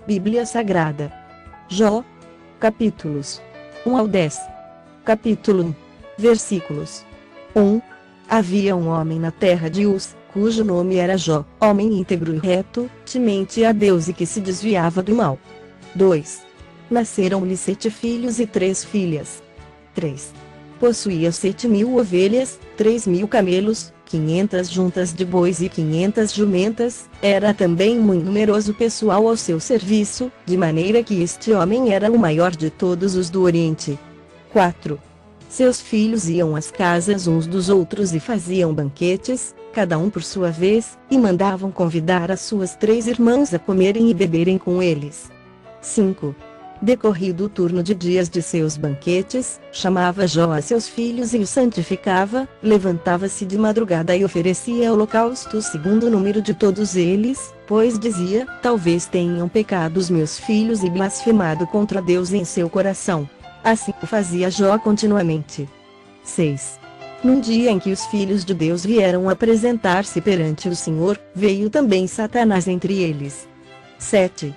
Bíblia Sagrada. Jó. Capítulos 1 ao 10. Capítulo 1. Versículos 1. Havia um homem na terra de Uz, cujo nome era Jó, homem íntegro e reto, temente a Deus e que se desviava do mal. 2. Nasceram-lhe 7 filhos e 3 filhas. 3. Possuía 7.000 ovelhas, 3.000 camelos, 500 juntas de bois e 500 jumentas. Era também muito numeroso pessoal ao seu serviço, de maneira que este homem era o maior de todos os do Oriente. 4. Seus filhos iam às casas uns dos outros e faziam banquetes, cada um por sua vez, e mandavam convidar as suas 3 irmãs a comerem e beberem com eles. 5. Decorrido o turno de dias de seus banquetes, chamava Jó a seus filhos e os santificava, levantava-se de madrugada e oferecia holocaustos segundo o número de todos eles, pois dizia: talvez tenham pecado os meus filhos e blasfemado contra Deus em seu coração. Assim o fazia Jó continuamente. 6. Num dia em que os filhos de Deus vieram apresentar-se perante o Senhor, veio também Satanás entre eles. 7.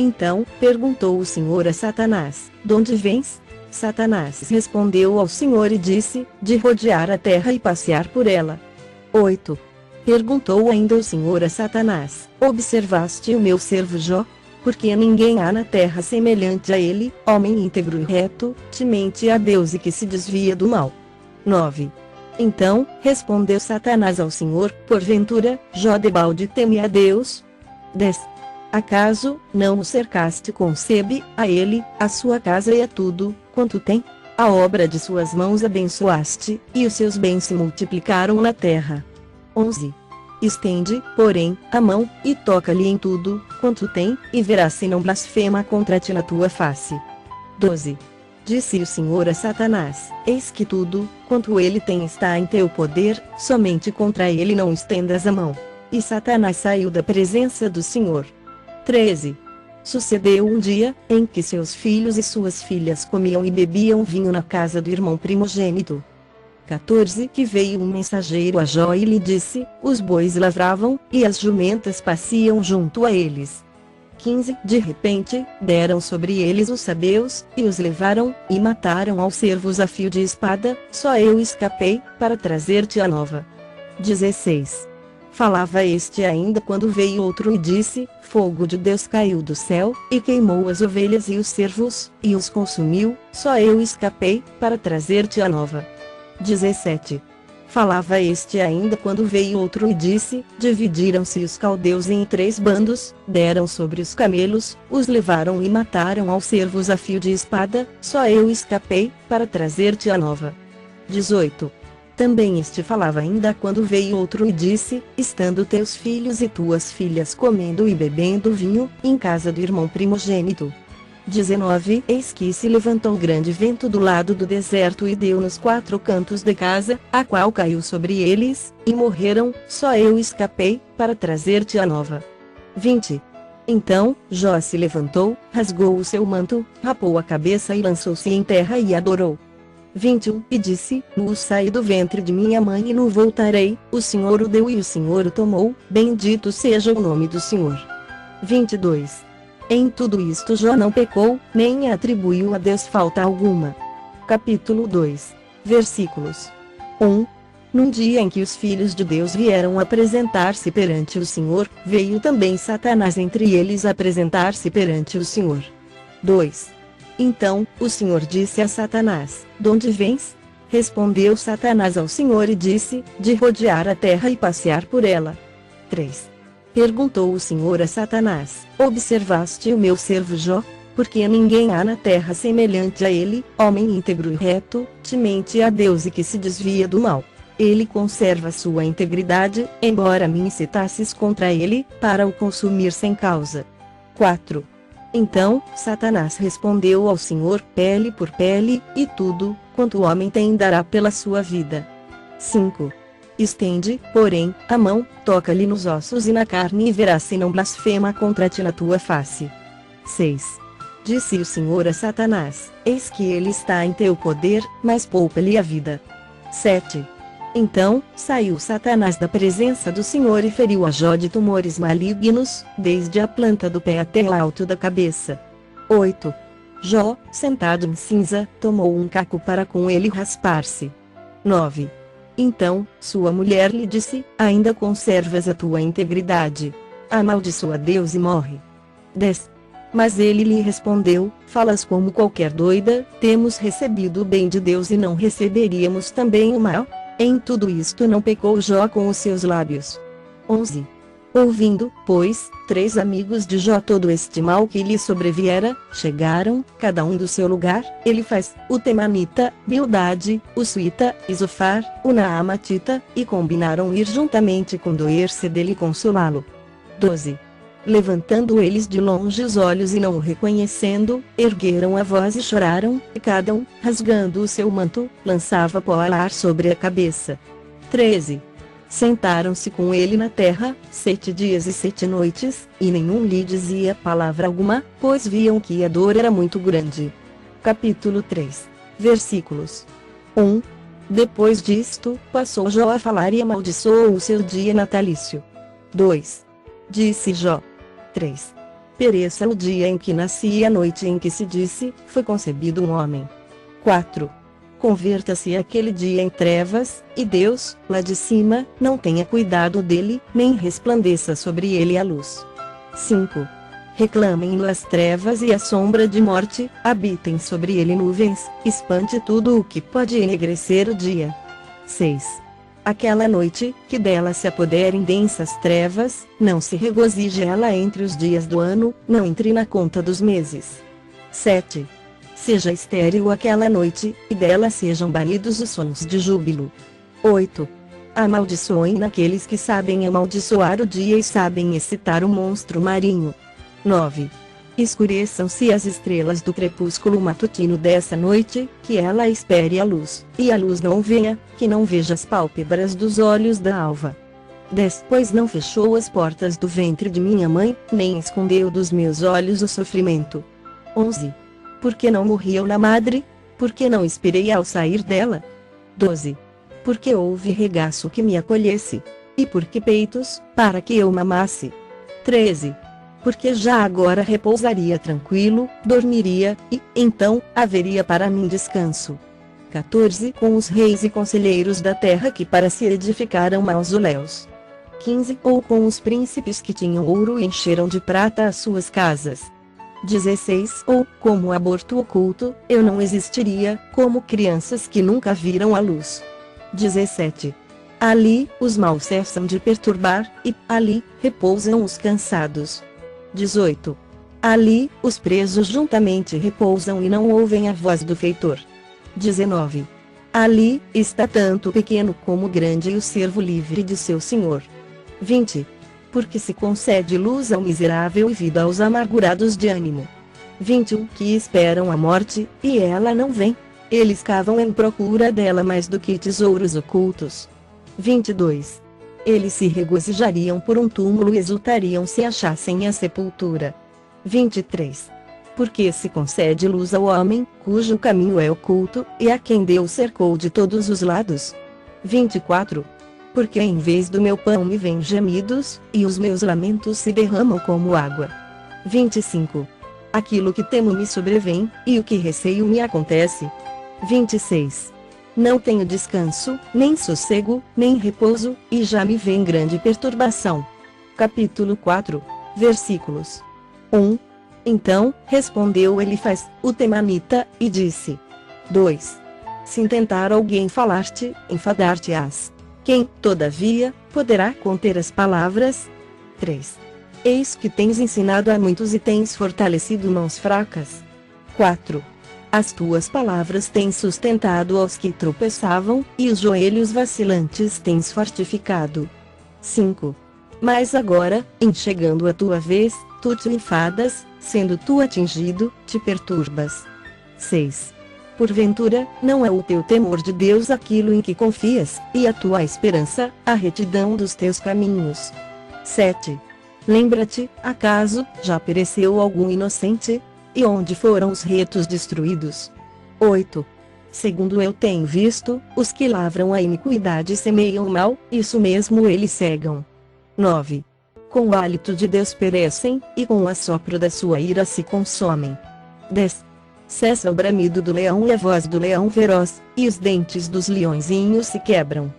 Então, perguntou o Senhor a Satanás: donde vens? Satanás respondeu ao Senhor e disse: de rodear a terra e passear por ela. 8. Perguntou ainda o Senhor a Satanás: observaste o meu servo Jó? Porque ninguém há na terra semelhante a ele, homem íntegro e reto, temente a Deus e que se desvia do mal. 9. Então, respondeu Satanás ao Senhor: porventura, Jó debalde teme a Deus? 10. Acaso, não o cercaste com sebe, a ele, a sua casa e a tudo, quanto tem? A obra de suas mãos abençoaste, e os seus bens se multiplicaram na terra. 11. Estende, porém, a mão, e toca-lhe em tudo, quanto tem, e verás se não blasfema contra ti na tua face. 12. Disse o Senhor a Satanás: eis que tudo, quanto ele tem está em teu poder, somente contra ele não estendas a mão. E Satanás saiu da presença do Senhor. 13. Sucedeu um dia, em que seus filhos e suas filhas comiam e bebiam vinho na casa do irmão primogênito. 14. Que veio um mensageiro a Jó e lhe disse: os bois lavravam, e as jumentas pasciam junto a eles. 15. De repente, deram sobre eles os sabeus, e os levaram, e mataram aos servos a fio de espada, só eu escapei, para trazer-te a nova. 16. Falava este ainda quando veio outro e disse: fogo de Deus caiu do céu, e queimou as ovelhas e os servos, e os consumiu, só eu escapei, para trazer-te a nova. 17. Falava este ainda quando veio outro e disse: dividiram-se os caldeus em 3 bandos, deram sobre os camelos, os levaram e mataram aos servos a fio de espada, só eu escapei, para trazer-te a nova. 18. Também este falava ainda quando veio outro e disse: estando teus filhos e tuas filhas comendo e bebendo vinho, em casa do irmão primogênito. 19. Eis que se levantou grande vento do lado do deserto e deu nos 4 cantos de casa, a qual caiu sobre eles, e morreram, só eu escapei, para trazer-te a nova. 20. Então, Jó se levantou, rasgou o seu manto, rapou a cabeça e lançou-se em terra e adorou. 21. E disse: nu saí do ventre de minha mãe e nu voltarei, o Senhor o deu e o Senhor o tomou, bendito seja o nome do Senhor. 22. Em tudo isto Jó não pecou, nem atribuiu a Deus falta alguma. Capítulo 2. Versículos 1. Num dia em que os filhos de Deus vieram apresentar-se perante o Senhor, veio também Satanás entre eles apresentar-se perante o Senhor. 2. Então, o Senhor disse a Satanás: donde vens? Respondeu Satanás ao Senhor e disse: de rodear a terra e passear por ela. 3. Perguntou o Senhor a Satanás: observaste o meu servo Jó? Porque ninguém há na terra semelhante a ele, homem íntegro e reto, temente a Deus e que se desvia do mal. Ele conserva sua integridade, embora me incitasses contra ele, para o consumir sem causa. 4. Então, Satanás respondeu ao Senhor: pele por pele, e tudo, quanto o homem tem dará pela sua vida. 5. Estende, porém, a mão, toca-lhe nos ossos e na carne e verás se não blasfema contra ti na tua face. 6. Disse o Senhor a Satanás: eis que ele está em teu poder, mas poupa-lhe a vida. 7. Então, saiu Satanás da presença do Senhor e feriu a Jó de tumores malignos, desde a planta do pé até o alto da cabeça. 8. Jó, sentado em cinza, tomou um caco para com ele raspar-se. 9. Então, sua mulher lhe disse: ainda conservas a tua integridade. Amaldiçoa Deus e morre. 10. Mas ele lhe respondeu: falas como qualquer doida, temos recebido o bem de Deus e não receberíamos também o mal? Em tudo isto não pecou Jó com os seus lábios. 11. Ouvindo, pois, 3 amigos de Jó todo este mal que lhe sobreviera, chegaram, cada um do seu lugar, Elifaz, o Temanita, Bildade, o Suita, e Zofar, o Naamatita, e combinaram ir juntamente condoer-se dele e consolá-lo. 12. Levantando eles de longe os olhos e não o reconhecendo, ergueram a voz e choraram, e cada um, rasgando o seu manto, lançava pó ao ar sobre a cabeça. 13. Sentaram-se com ele na terra, 7 dias e 7 noites, e nenhum lhe dizia palavra alguma, pois viam que a dor era muito grande. Capítulo 3. Versículos 1. Depois disto, passou Jó a falar e amaldiçoou o seu dia natalício. 2. Disse Jó. 3. Pereça o dia em que nasci e a noite em que se disse, foi concebido um homem. 4. Converta-se aquele dia em trevas, e Deus, lá de cima, não tenha cuidado dele, nem resplandeça sobre ele a luz. 5. Reclamem-no as trevas e a sombra de morte, habitem sobre ele nuvens, espante tudo o que pode enegrecer o dia. 6. Aquela noite, que dela se apoderem densas trevas, não se regozije ela entre os dias do ano, não entre na conta dos meses. 7. Seja estéril aquela noite, e dela sejam banidos os sons de júbilo. 8. Amaldiçoem naqueles que sabem amaldiçoar o dia e sabem excitar o monstro marinho. 9. Escureçam-se as estrelas do crepúsculo matutino dessa noite, que ela espere a luz, e a luz não venha, que não veja as pálpebras dos olhos da alva. 10. Pois não fechou as portas do ventre de minha mãe, nem escondeu dos meus olhos o sofrimento. 11. Porque não morri eu na madre? Porque não esperei ao sair dela? 12. Porque houve regaço que me acolhesse? E porque peitos, para que eu mamasse? 13. Porque já agora repousaria tranquilo, dormiria, e, então, haveria para mim descanso. 14. Com os reis e conselheiros da terra que para se edificaram mausoléus. 15. Ou com os príncipes que tinham ouro e encheram de prata as suas casas. 16. Ou, como aborto oculto, eu não existiria, como crianças que nunca viram a luz. 17. Ali, os maus cessam de perturbar, e, ali, repousam os cansados. 18. Ali, os presos juntamente repousam e não ouvem a voz do feitor. 19. Ali, está tanto o pequeno como o grande e o servo livre de seu senhor. 20. Porque se concede luz ao miserável e vida aos amargurados de ânimo. 21. Que esperam a morte, e ela não vem. Eles cavam em procura dela mais do que tesouros ocultos. 22. Eles se regozijariam por um túmulo e exultariam se achassem a sepultura. 23. Porque se concede luz ao homem, cujo caminho é oculto, e a quem Deus cercou de todos os lados. 24. Porque em vez do meu pão me vêm gemidos, e os meus lamentos se derramam como água. 25. Aquilo que temo me sobrevém, e o que receio me acontece. 26. Não tenho descanso, nem sossego, nem repouso, e já me vem grande perturbação. Capítulo 4. Versículos 1. Então, respondeu Elifaz, o Temanita, e disse: 2. Se intentar alguém falar-te, enfadar-te-ás. Quem, todavia, poderá conter as palavras? 3. Eis que tens ensinado a muitos e tens fortalecido mãos fracas. 4. As tuas palavras tens sustentado aos que tropeçavam, e os joelhos vacilantes tens fortificado. 5. Mas agora, em chegando a tua vez, tu te enfadas, sendo tu atingido, te perturbas. 6. Porventura, não é o teu temor de Deus aquilo em que confias, e a tua esperança, a retidão dos teus caminhos. 7. Lembra-te, acaso, já pereceu algum inocente? E onde foram os retos destruídos? 8. Segundo eu tenho visto, os que lavram a iniquidade semeiam o mal, isso mesmo eles cegam. 9. Com o hálito de Deus perecem, e com o assopro da sua ira se consomem. 10. Cessa o bramido do leão e a voz do leão feroz, e os dentes dos leõezinhos se quebram.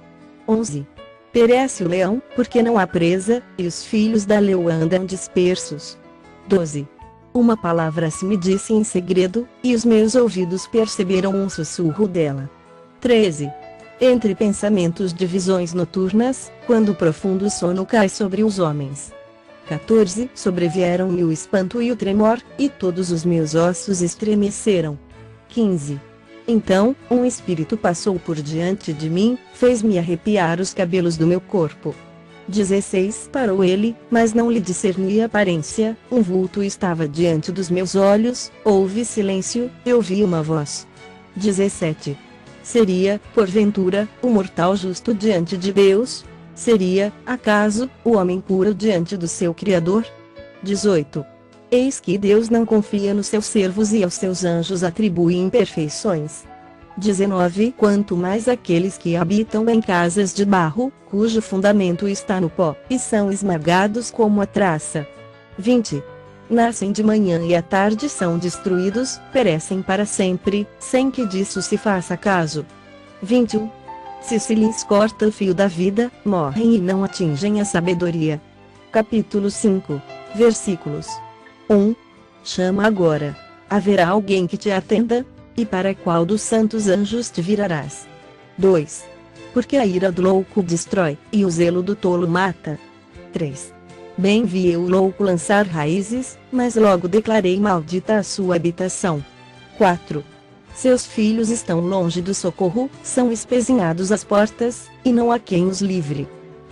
11. Perece o leão, porque não há presa, e os filhos da leoa andam dispersos. 12. Uma palavra se me disse em segredo, e os meus ouvidos perceberam um sussurro dela. 13. Entre pensamentos de visões noturnas, quando o profundo sono cai sobre os homens. 14. Sobrevieram-me o espanto e o tremor, e todos os meus ossos estremeceram. 15. Então, um espírito passou por diante de mim, fez-me arrepiar os cabelos do meu corpo. 16. Parou ele, mas não lhe discerni a aparência, um vulto estava diante dos meus olhos, houve silêncio, eu ouvi uma voz. 17. Seria, porventura, o mortal justo diante de Deus? Seria, acaso, o homem puro diante do seu Criador? 18. Eis que Deus não confia nos seus servos e aos seus anjos atribui imperfeições. 19. Quanto mais aqueles que habitam em casas de barro, cujo fundamento está no pó, e são esmagados como a traça. 20. Nascem de manhã e à tarde são destruídos, perecem para sempre, sem que disso se faça caso. 21. Se lhes corta o fio da vida, morrem e não atingem a sabedoria. Capítulo 5. Versículos 1. Chama agora. Haverá alguém que te atenda? E para qual dos santos anjos te virarás? 2. Porque a ira do louco destrói, e o zelo do tolo mata. 3. Bem vi eu o louco lançar raízes, mas logo declarei maldita a sua habitação. 4. Seus filhos estão longe do socorro, são espezinhados às portas, e não há quem os livre.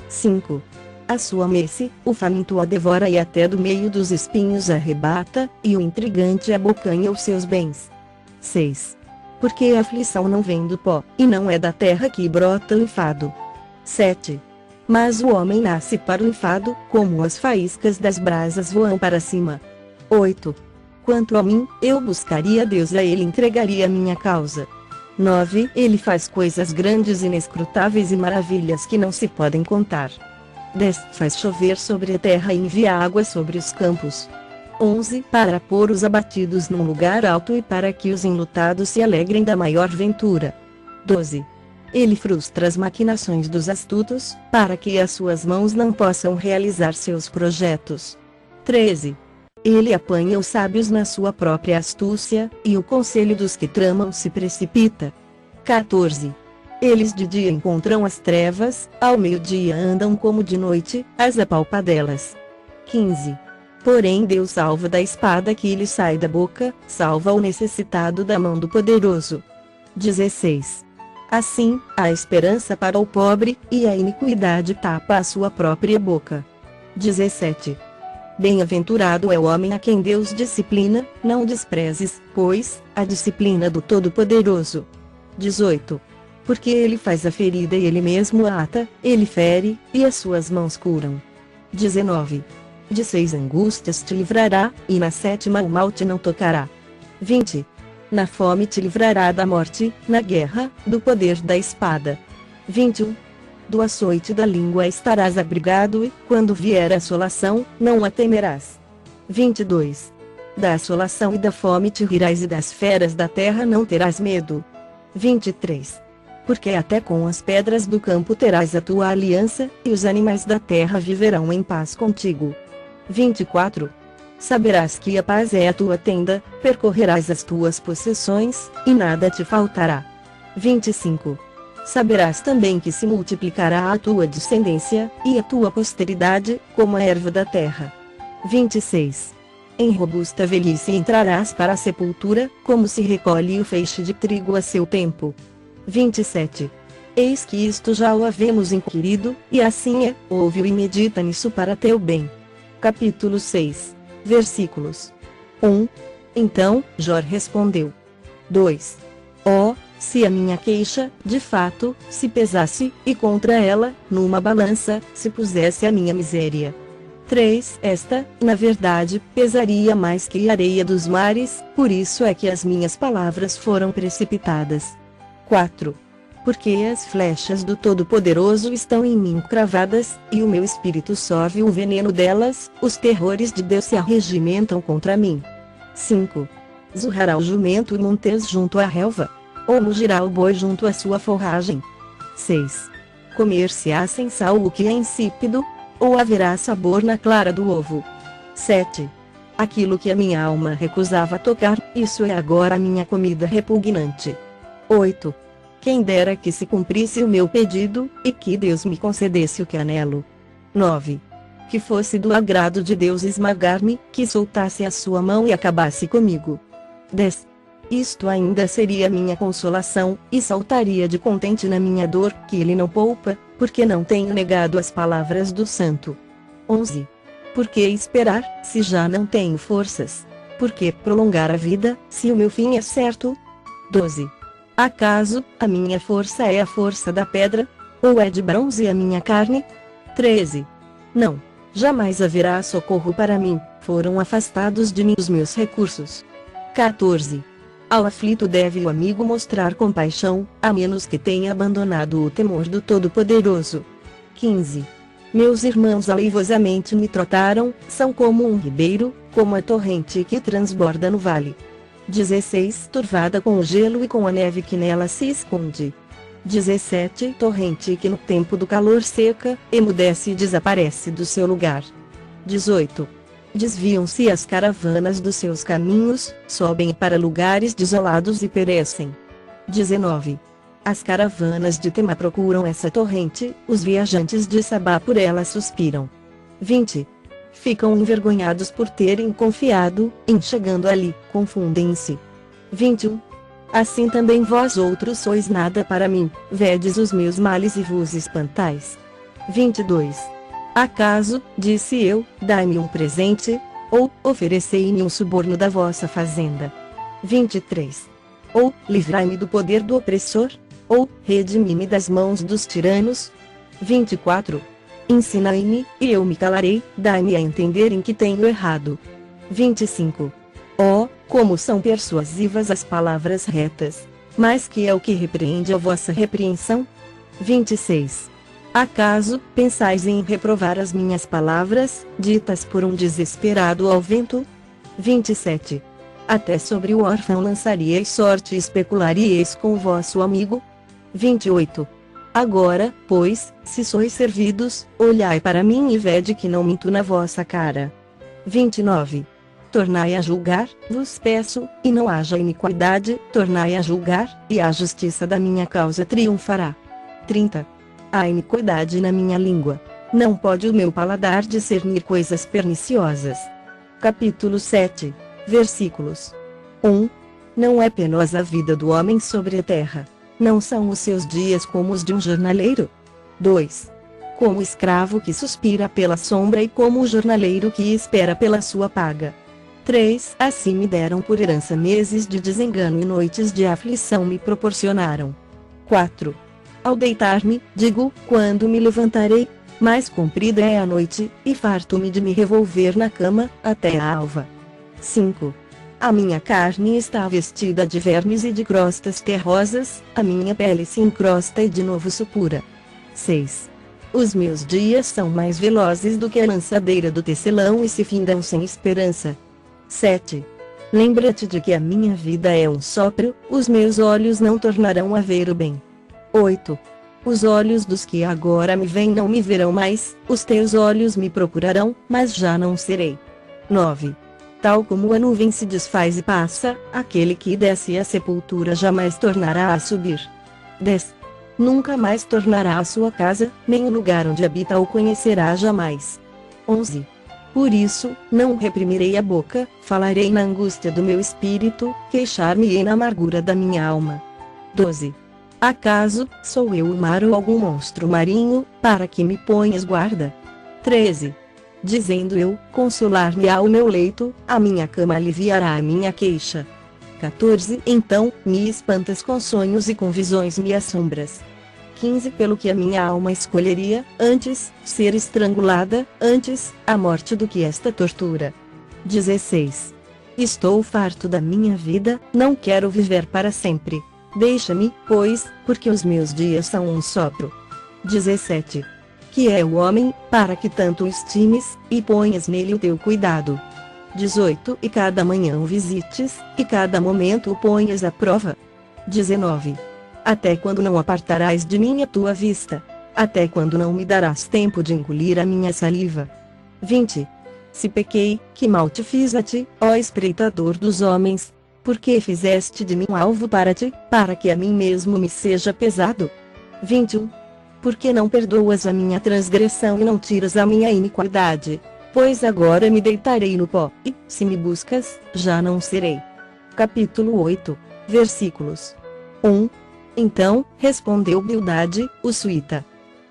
5. A sua messe, o faminto a devora e até do meio dos espinhos arrebata, e o intrigante abocanha os seus bens. 6. Porque a aflição não vem do pó, e não é da terra que brota o enfado. 7. Mas o homem nasce para o enfado, como as faíscas das brasas voam para cima. 8. Quanto a mim, eu buscaria Deus e a Ele entregaria a minha causa. 9. Ele faz coisas grandes, inescrutáveis e maravilhas que não se podem contar. 10. Faz chover sobre a terra e envia água sobre os campos. 11. Para pôr os abatidos num lugar alto e para que os enlutados se alegrem da maior ventura. 12. Ele frustra as maquinações dos astutos, para que as suas mãos não possam realizar seus projetos. 13. Ele apanha os sábios na sua própria astúcia, e o conselho dos que tramam se precipita. 14. Eles de dia encontram as trevas, ao meio-dia andam como de noite, as apalpadelas. 15. Porém Deus salva da espada que lhe sai da boca, salva o necessitado da mão do poderoso. 16. Assim, há esperança para o pobre, e a iniquidade tapa a sua própria boca. 17. Bem-aventurado é o homem a quem Deus disciplina, não desprezes, pois, a disciplina do Todo-Poderoso. 18. Porque ele faz a ferida e ele mesmo a ata, ele fere, e as suas mãos curam. 19. De 6 angústias te livrará, e na 7ª o mal te não tocará. 20. Na fome te livrará da morte, na guerra, do poder da espada. 21. Do açoite da língua estarás abrigado e, quando vier a assolação, não a temerás. 22. Da assolação e da fome te rirás e das feras da terra não terás medo. 23. Porque até com as pedras do campo terás a tua aliança, e os animais da terra viverão em paz contigo. 24. Saberás que a paz é a tua tenda, percorrerás as tuas possessões, e nada te faltará. 25. Saberás também que se multiplicará a tua descendência, e a tua posteridade, como a erva da terra. 26. Em robusta velhice entrarás para a sepultura, como se recolhe o feixe de trigo a seu tempo. 27. Eis que isto já o havemos inquirido, e assim é, ouve-o e medita nisso para teu bem. Capítulo 6. Versículos 1. Então, Jó respondeu. 2. Se a minha queixa, de fato, se pesasse, e contra ela, numa balança, se pusesse a minha miséria. 3. Esta, na verdade, pesaria mais que a areia dos mares, por isso é que as minhas palavras foram precipitadas. 4. Porque as flechas do Todo-Poderoso estão em mim cravadas, e o meu espírito sorve o veneno delas, os terrores de Deus se arregimentam contra mim. 5. Zurrará o jumento e montes junto à relva? Ou mugirá o boi junto à sua forragem? 6. Comer-se-á sem sal o que é insípido? Ou haverá sabor na clara do ovo? 7. Aquilo que a minha alma recusava tocar, isso é agora a minha comida repugnante. 8. Quem dera que se cumprisse o meu pedido, e que Deus me concedesse o que anelo. 9. Que fosse do agrado de Deus esmagar-me, que soltasse a sua mão e acabasse comigo. 10. Isto ainda seria minha consolação, e saltaria de contente na minha dor, que ele não poupa, porque não tenho negado as palavras do santo. 11. Por que esperar, se já não tenho forças? Por que prolongar a vida, se o meu fim é certo? 12. Acaso, a minha força é a força da pedra? Ou é de bronze a minha carne? 13. Não, jamais haverá socorro para mim, foram afastados de mim os meus recursos. 14. Ao aflito deve o amigo mostrar compaixão, a menos que tenha abandonado o temor do Todo-Poderoso. 15. Meus irmãos aleivosamente me trotaram, são como um ribeiro, como a torrente que transborda no vale. 16. Turvada com o gelo e com a neve que nela se esconde. 17. Torrente que no tempo do calor seca, emudece e desaparece do seu lugar. 18. Desviam-se as caravanas dos seus caminhos, sobem para lugares desolados e perecem. 19. As caravanas de Tema procuram essa torrente, os viajantes de Sabá por ela suspiram. 20. Ficam envergonhados por terem confiado, em chegando ali, confundem-se. 21. Assim também vós outros sois nada para mim, vedes os meus males e vos espantais. 22. Acaso, disse eu, dai-me um presente, ou oferecei-me um suborno da vossa fazenda. 23. Ou livrai-me do poder do opressor, ou redimi-me das mãos dos tiranos. 24. Ensinai-me, e eu me calarei, dai-me a entender em que tenho errado. 25. Oh, como são persuasivas as palavras retas! Mas que é o que repreende a vossa repreensão? 26. Acaso, pensais em reprovar as minhas palavras, ditas por um desesperado ao vento? 27. Até sobre o órfão lançaríeis sorte e especularíeis com o vosso amigo? 28. Agora, pois, se sois servidos, olhai para mim e vede que não minto na vossa cara. 29. Tornai a julgar, vos peço, e não haja iniquidade, tornai a julgar, e a justiça da minha causa triunfará. 30. Há iniquidade na minha língua. Não pode o meu paladar discernir coisas perniciosas. Capítulo 7. Versículos 1. Não é penosa a vida do homem sobre a terra. Não são os seus dias como os de um jornaleiro? 2. Como o escravo que suspira pela sombra e como o jornaleiro que espera pela sua paga. 3. Assim me deram por herança meses de desengano e noites de aflição me proporcionaram. 4. Ao deitar-me, digo, quando me levantarei, mais comprida é a noite, e farto-me de me revolver na cama, até a alva. 5. A minha carne está vestida de vermes e de crostas terrosas, a minha pele se encrosta e de novo supura. 6. Os meus dias são mais velozes do que a lançadeira do tecelão e se findam sem esperança. 7. Lembra-te de que a minha vida é um sopro, os meus olhos não tornarão a ver o bem. 8. Os olhos dos que agora me veem não me verão mais, os teus olhos me procurarão, mas já não serei. 9. Tal como a nuvem se desfaz e passa, aquele que desce à sepultura jamais tornará a subir. 10. Nunca mais tornará à sua casa, nem o lugar onde habita o conhecerá jamais. 11. Por isso, não reprimirei a boca, falarei na angústia do meu espírito, queixar-me-ei na amargura da minha alma. 12. Acaso, sou eu o mar ou algum monstro marinho, para que me ponhas guarda? 13. Dizendo eu, consolar-me-á o meu leito, a minha cama aliviará a minha queixa. 14. Então, me espantas com sonhos e com visões me assombras. 15. Pelo que a minha alma escolheria, antes, ser estrangulada, antes, a morte do que esta tortura. 16. Estou farto da minha vida, não quero viver para sempre. Deixa-me, pois, porque os meus dias são um sopro. 17. Que é o homem, para que tanto o estimes, e ponhas nele o teu cuidado. 18. E cada manhã o visites, e cada momento o ponhas à prova. 19. Até quando não apartarás de mim a tua vista? Até quando não me darás tempo de engolir a minha saliva? 20. Se pequei, que mal te fiz a ti, ó espreitador dos homens? Porque fizeste de mim um alvo para ti, para que a mim mesmo me seja pesado? 21. Porque não perdoas a minha transgressão e não tiras a minha iniquidade? Pois agora me deitarei no pó, e, se me buscas, já não serei. Capítulo 8, versículos 1. Então, respondeu Bildade, o suíta.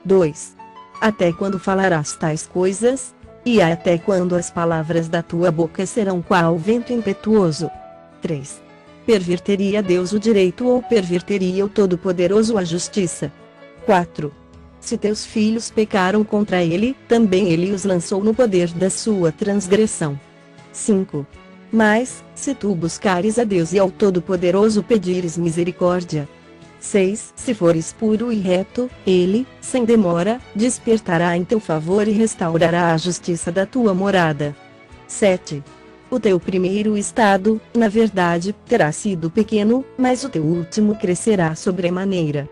2. Até quando falarás tais coisas? E até quando as palavras da tua boca serão qual vento impetuoso? 3. Perverteria Deus o direito ou perverteria o Todo-Poderoso a justiça? 4. Se teus filhos pecaram contra ele, também ele os lançou no poder da sua transgressão. 5. Mas, se tu buscares a Deus e ao Todo-Poderoso pedires misericórdia. 6. Se fores puro e reto, ele, sem demora, despertará em teu favor e restaurará a justiça da tua morada. 7. O teu primeiro estado, na verdade, terá sido pequeno, mas o teu último crescerá sobremaneira.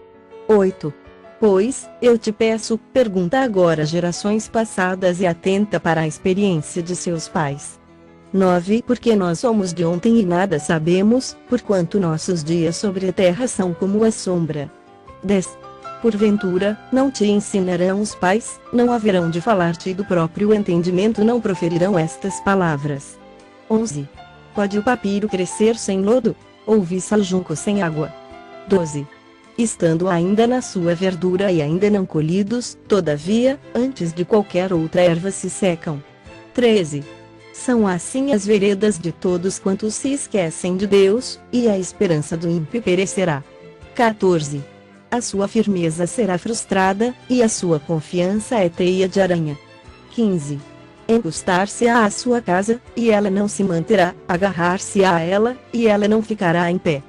8. Pois, eu te peço, pergunta agora gerações passadas e atenta para a experiência de seus pais. 9. Porque nós somos de ontem e nada sabemos, porquanto nossos dias sobre a terra são como a sombra. 10. Porventura, não te ensinarão os pais, não haverão de falar-te do próprio entendimento, não proferirão estas palavras. 11. Pode o papiro crescer sem lodo? Ou viça o junco sem água? 12. Estando ainda na sua verdura e ainda não colhidos, todavia, antes de qualquer outra erva se secam. 13. São assim as veredas de todos quantos se esquecem de Deus, e a esperança do ímpio perecerá. 14. A sua firmeza será frustrada, e a sua confiança é teia de aranha. 15. Encostar-se-á à sua casa, e ela não se manterá, agarrar-se-á a ela, e ela não ficará em pé.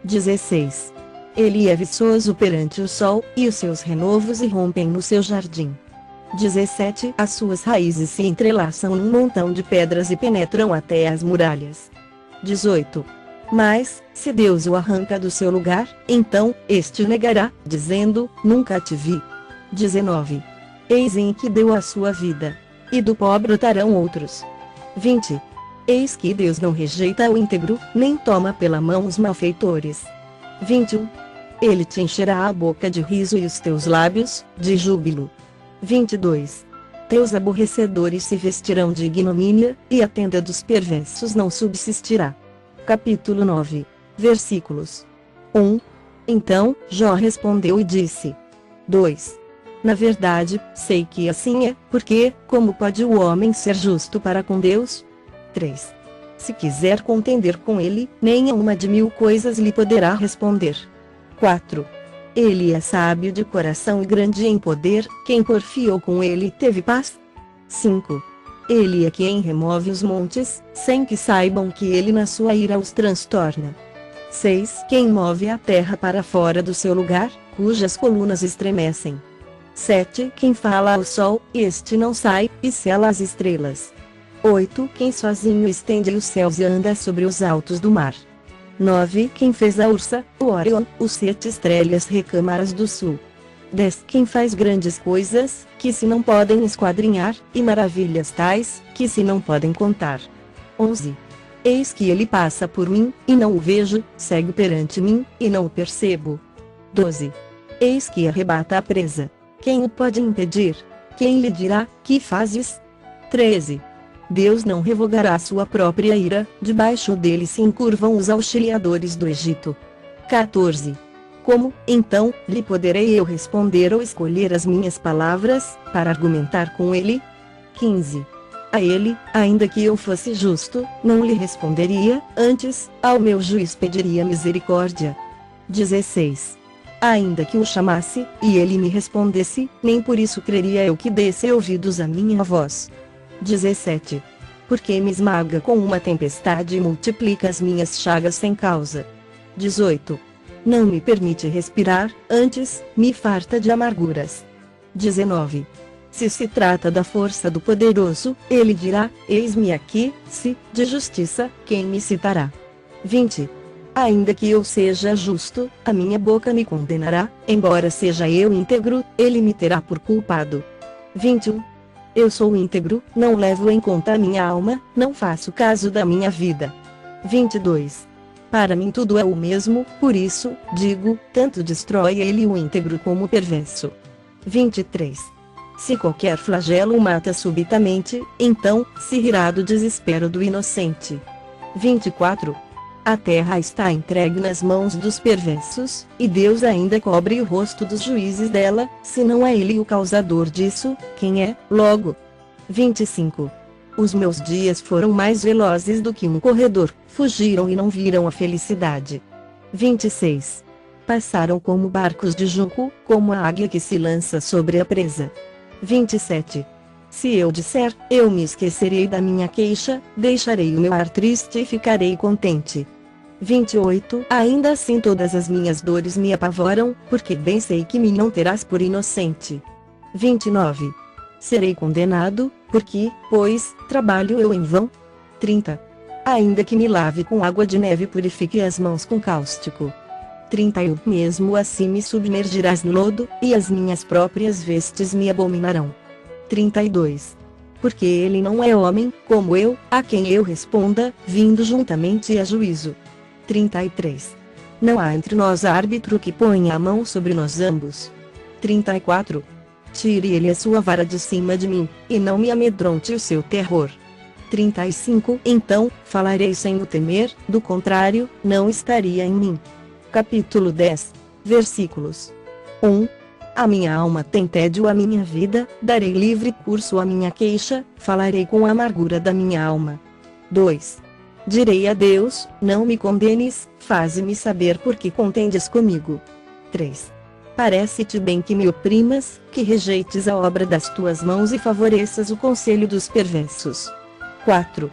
16. Ele é viçoso perante o sol, e os seus renovos irrompem no seu jardim. 17. As suas raízes se entrelaçam num montão de pedras e penetram até as muralhas. 18. Mas, se Deus o arranca do seu lugar, então, este negará, dizendo, nunca te vi. 19. Eis em que deu a sua vida. E do pó brotarão outros. 20. Eis que Deus não rejeita o íntegro, nem toma pela mão os malfeitores. 21. Ele te encherá a boca de riso e os teus lábios, de júbilo. 22. Teus aborrecedores se vestirão de ignomínia, e a tenda dos perversos não subsistirá. Capítulo 9. Versículos 1. Então, Jó respondeu e disse. 2. Na verdade, sei que assim é, porque, como pode o homem ser justo para com Deus? 3. Se quiser contender com ele, nem a uma de 1000 coisas lhe poderá responder. 4. Ele é sábio de coração e grande em poder, quem porfiou com ele teve paz. 5. Ele é quem remove os montes, sem que saibam que ele na sua ira os transtorna. 6. Quem move a terra para fora do seu lugar, cujas colunas estremecem. 7. Quem fala ao sol, este não sai, e sela as estrelas. 8. Quem sozinho estende os céus e anda sobre os altos do mar. 9. Quem fez a Ursa, o Orion, os 7 estrelas recâmaras do sul. 10. Quem faz grandes coisas, que se não podem esquadrinhar, e maravilhas tais, que se não podem contar. 11. Eis que ele passa por mim, e não o vejo, segue perante mim, e não o percebo. 12. Eis que arrebata a presa. Quem o pode impedir? Quem lhe dirá, que fazes? 13. Deus não revogará sua própria ira, debaixo dele se encurvam os auxiliadores do Egito. 14. Como, então, lhe poderei eu responder ou escolher as minhas palavras, para argumentar com ele? 15. A ele, ainda que eu fosse justo, não lhe responderia, antes, ao meu juiz pediria misericórdia. 16. Ainda que o chamasse, e ele me respondesse, nem por isso creria eu que desse ouvidos à minha voz. 17. Porque me esmaga com uma tempestade e multiplica as minhas chagas sem causa. 18. não me permite respirar, antes, me farta de amarguras. 19. Se se trata da força do poderoso, ele dirá, eis-me aqui, se, de justiça, quem me citará? 20. Ainda que eu seja justo, a minha boca me condenará, embora seja eu íntegro, ele me terá por culpado. 21. Eu sou íntegro, não levo em conta a minha alma, não faço caso da minha vida. 22. Para mim tudo é o mesmo, por isso, digo, tanto destrói ele o íntegro como o perverso. 23. Se qualquer flagelo o mata subitamente, então, se rirá do desespero do inocente. 24. A terra está entregue nas mãos dos perversos, e Deus ainda cobre o rosto dos juízes dela, se não é ele o causador disso, quem é, logo? 25. Os meus dias foram mais velozes do que um corredor, fugiram e não viram a felicidade. 26. Passaram como barcos de junco, como a águia que se lança sobre a presa. 27. Se eu disser, eu me esquecerei da minha queixa, deixarei o meu ar triste e ficarei contente. 28. Ainda assim todas as minhas dores me apavoram, porque bem sei que me não terás por inocente. 29. Serei condenado, porque, pois, trabalho eu em vão? 30. Ainda que me lave com água de neve e purifique as mãos com cáustico. 31. Mesmo assim me submergirás no lodo, e as minhas próprias vestes me abominarão. 32. Porque ele não é homem, como eu, a quem eu responda, vindo juntamente a juízo. 33. Não há entre nós árbitro que ponha a mão sobre nós ambos. 34. Tire ele a sua vara de cima de mim, e não me amedronte o seu terror. 35. Então, falarei sem o temer, do contrário, não estaria em mim. Capítulo 10. Versículos. 1. A minha alma tem tédio à minha vida, darei livre curso à minha queixa, falarei com a amargura da minha alma. 2. Direi a Deus, não me condenes, faze-me saber por que contendes comigo. 3. Parece-te bem que me oprimas, que rejeites a obra das tuas mãos e favoreças o conselho dos perversos. 4.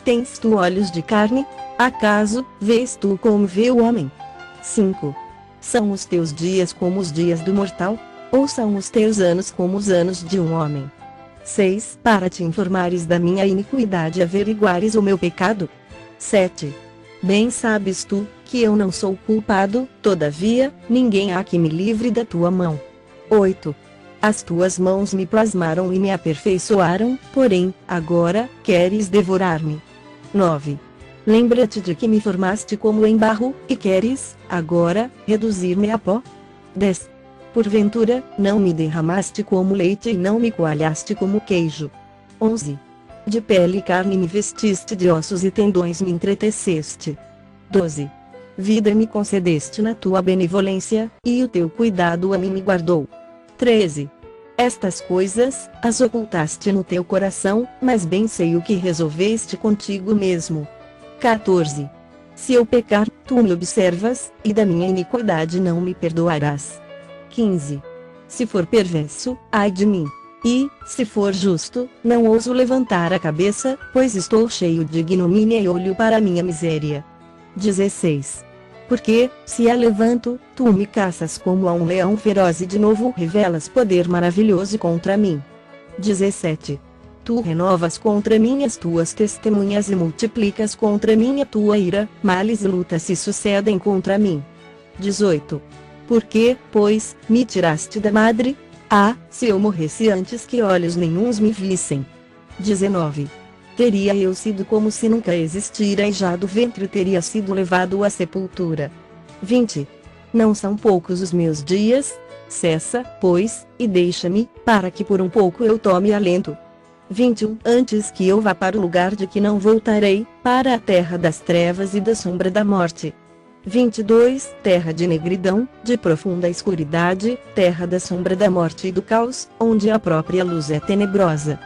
Tens tu olhos de carne? Acaso, vês tu como vê o homem? 5. São os teus dias como os dias do mortal? Ou são os teus anos como os anos de um homem? 6. Para te informares da minha iniquidade e averiguares o meu pecado? 7. Bem sabes tu, que eu não sou culpado, todavia, ninguém há que me livre da tua mão. 8. As tuas mãos me plasmaram e me aperfeiçoaram, porém, agora, queres devorar-me. 9. Lembra-te de que me formaste como em barro, e queres, agora, reduzir-me a pó? 10. Porventura, não me derramaste como leite e não me coalhaste como queijo. 11. De pele e carne me vestiste, de ossos e tendões me entreteceste. 12. Vida me concedeste na tua benevolência, e o teu cuidado a mim me guardou. 13. Estas coisas, as ocultaste no teu coração, mas bem sei o que resolveste contigo mesmo. 14. Se eu pecar, tu me observas, e da minha iniquidade não me perdoarás. 15. Se for perverso, ai de mim. E, se for justo, não ouso levantar a cabeça, pois estou cheio de ignomínia e olho para a minha miséria. 16. Porque, se a levanto, tu me caças como a um leão feroz e de novo revelas poder maravilhoso contra mim. 17. Tu renovas contra mim as tuas testemunhas e multiplicas contra mim a tua ira, males e lutas se sucedem contra mim. 18. Porque, pois, me tiraste da madre? Ah, se eu morresse antes que olhos nenhuns me vissem. 19. Teria eu sido como se nunca existira e já do ventre teria sido levado à sepultura. 20. Não são poucos os meus dias? Cessa, pois, e deixa-me, para que por um pouco eu tome alento. 21. Antes que eu vá para o lugar de que não voltarei, para a terra das trevas e da sombra da morte. 22. Terra de negridão, de profunda escuridade, terra da sombra da morte e do caos, onde a própria luz é tenebrosa.